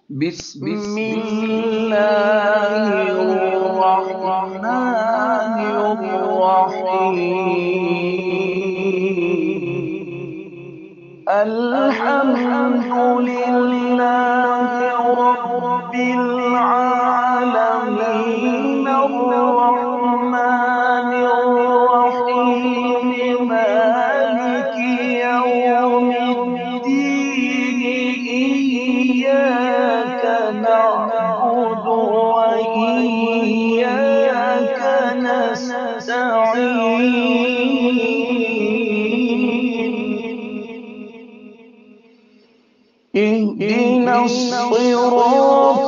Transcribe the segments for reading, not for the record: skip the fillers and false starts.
بسم الله الرحمن الرحيم الحمد لله رب العالمين الرحمن الرحيم مالك يوم الدين إياك نعبد وإياك نستعين اهدنا الصراط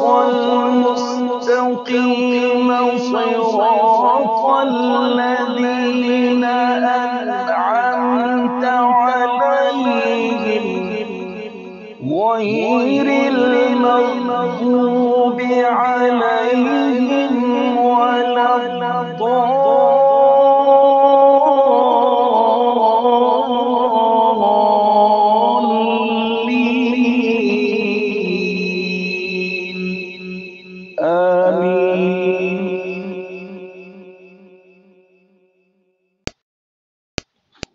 المستقيم صراط الذين أنعمت عليهم غير المغضوب عليهم ولا الضالين آمين.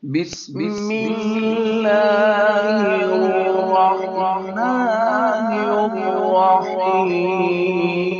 بسم الله الرحمن الرحيم